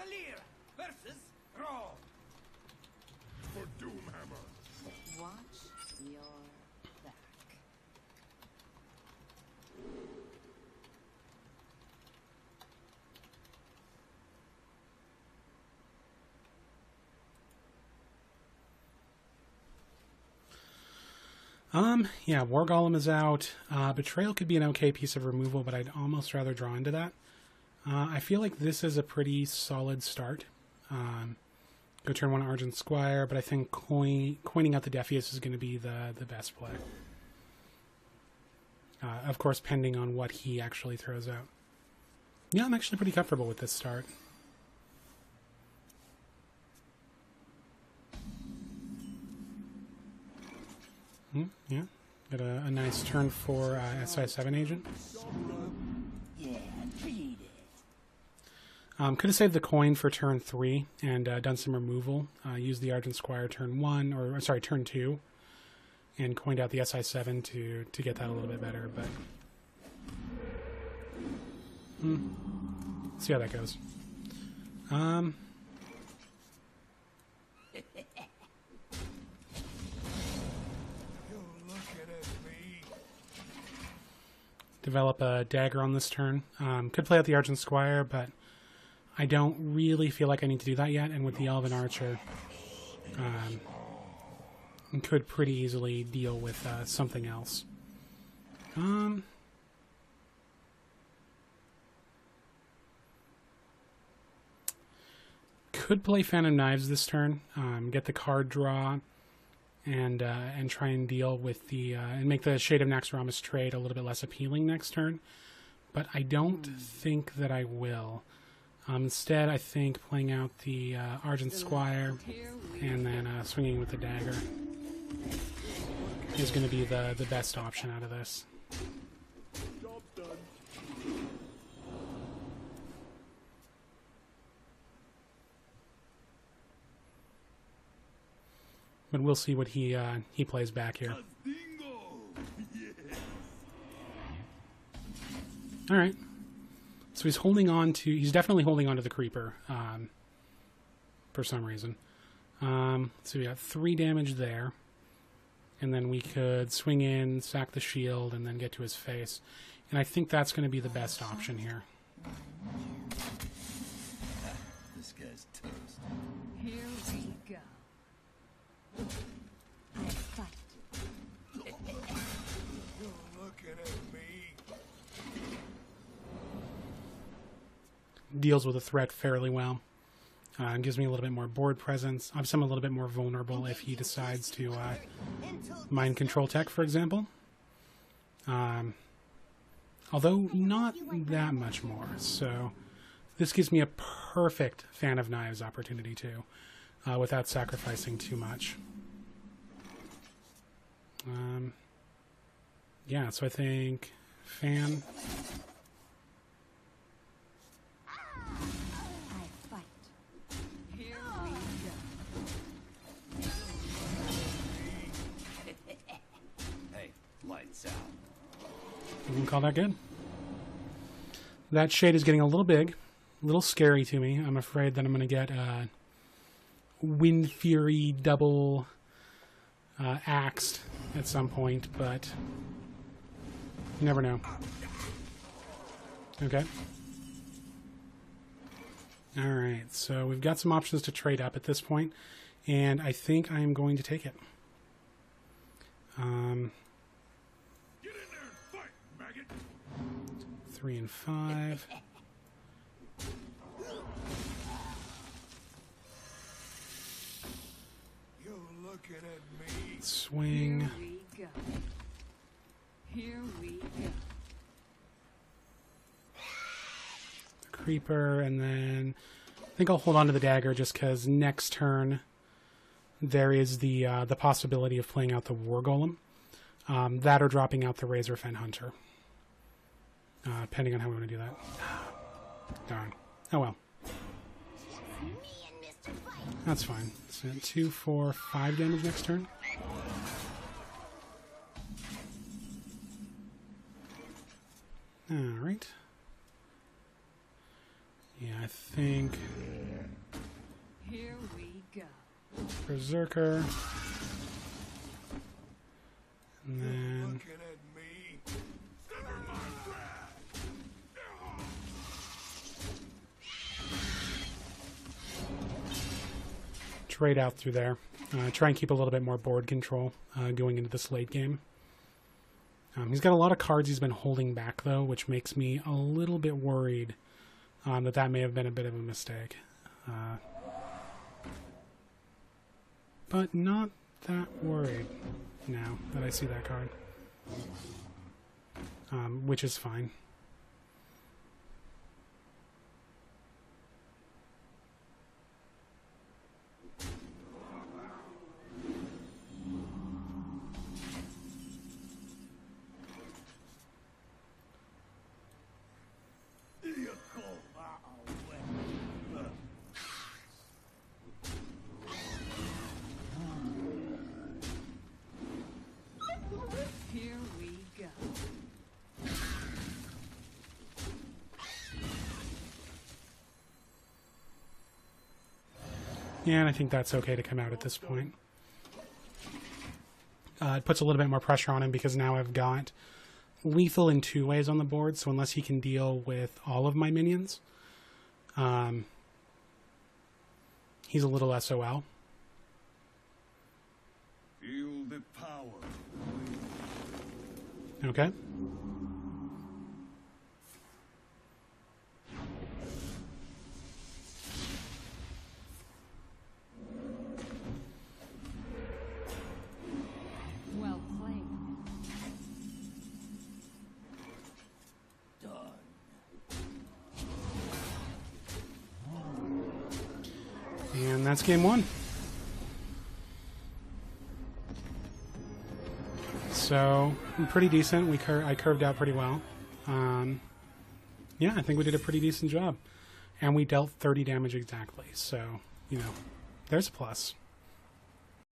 Cavalier versus Thrall. For Doomhammer. Watch your back. Yeah, War Golem is out. Betrayal could be an okay piece of removal, but I'd almost rather draw into that. I feel like this is a pretty solid start. Go turn 1 Argent Squire, but I think coining out the Defius is going to be the best play. Of course, pending on what he actually throws out. Yeah, I'm actually pretty comfortable with this start. Yeah, got a nice turn for SI7 agent. Yeah, beat it. Could have saved the coin for turn 3 and done some removal. Used the Argent Squire turn 1, or sorry, turn 2, and coined out the SI7 to get that a little bit better. But see how that goes. Develop a dagger on this turn. Could play out the Argent Squire, but I don't really feel like I need to do that yet. And with the Elven Archer, could pretty easily deal with something else. Could play Phantom Knives this turn. Get the card draw. And try and deal with the and make the Shade of Naxxramas trade a little bit less appealing next turn, but I don't think that I will. Instead, I think playing out the Argent Squire and then swinging with the dagger is going to be the best option out of this. Job done. But we'll see what he plays back here. All right. So he's holding on to. He's definitely holding on to the creeper for some reason. So we got 3 damage there, and then we could swing in, sack the shield, and then get to his face. And I think that's going to be the best option here. This guy's toast. Here we go. I fight. You're looking at me. Deals with a threat fairly well. Gives me a little bit more board presence. Obviously, I'm a little bit more vulnerable if he decides to mind control tech, for example. Although not that much more. So this gives me a perfect Fan of Knives opportunity too, without sacrificing too much. Yeah, so I think Fan. Lights out. I wouldn't call that good. That shade is getting a little big, a little scary to me. I'm afraid that I'm going to get Wind Fury double axed at some point, but you never know. Okay. Alright, so we've got some options to trade up at this point, and I think I'm going to take it. Get in there and fight, maggot. 3 and 5. You're looking at me. Swing. Here we go. Here we go. The creeper, and then I think I'll hold on to the dagger just because next turn there is the possibility of playing out the War Golem. That or dropping out the Razorfen Hunter. Depending on how we want to do that. Darn. Oh well. That's fine. So 2, 4, 5 damage next turn. Alright. Yeah, I think Berserker. And then... Looking at me. Never mind that. trade out through there. Try and keep a little bit more board control going into this late game. He's got a lot of cards he's been holding back, though, which makes me a little bit worried that may have been a bit of a mistake. But not that worried now that I see that card. Which is fine. Here we go. Yeah, and I think that's okay to come out at this point. It puts a little bit more pressure on him because now I've got lethal in 2 ways on the board, so unless he can deal with all of my minions, he's a little SOL. Feel the power. Okay. Well played. And that's game 1. So, pretty decent. I curved out pretty well. Yeah, I think we did a pretty decent job. And we dealt 30 damage exactly. So, you know, there's a plus.